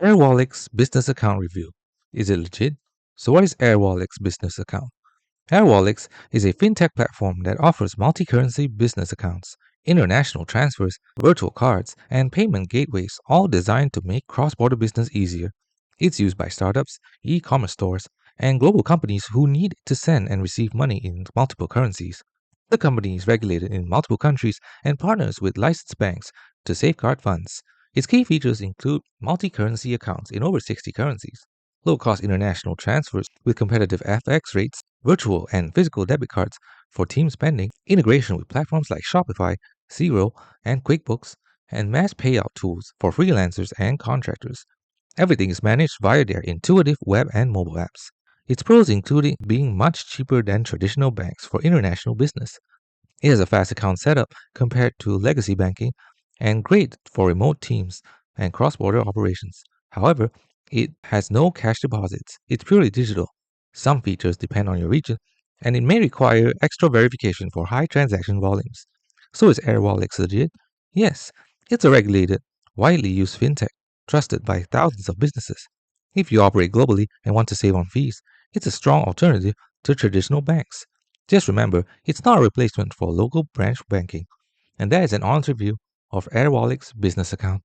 Airwallex Business Account Review. Is it legit? So what is Airwallex Business Account? Airwallex is a fintech platform that offers multi-currency business accounts, international transfers, virtual cards, and payment gateways, all designed to make cross-border business easier. It's used by startups, e-commerce stores, and global companies who need to send and receive money in multiple currencies. The company is regulated in multiple countries and partners with licensed banks to safeguard funds. Its key features include multi-currency accounts in over 60 currencies, low-cost international transfers with competitive FX rates, virtual and physical debit cards for team spending, integration with platforms like Shopify, Xero, and QuickBooks, and mass payout tools for freelancers and contractors. Everything is managed via their intuitive web and mobile apps. Its pros including being much cheaper than traditional banks for international business. It has a fast account setup compared to legacy banking and great for remote teams and cross-border operations. However, it has no cash deposits. It's purely digital. Some features depend on your region, and it may require extra verification for high transaction volumes. So is Airwallex legit? Yes, it's a regulated, widely used fintech, trusted by thousands of businesses. If you operate globally and want to save on fees, it's a strong alternative to traditional banks. Just remember, it's not a replacement for local branch banking. And that is an honest review of Airwallex Business Account.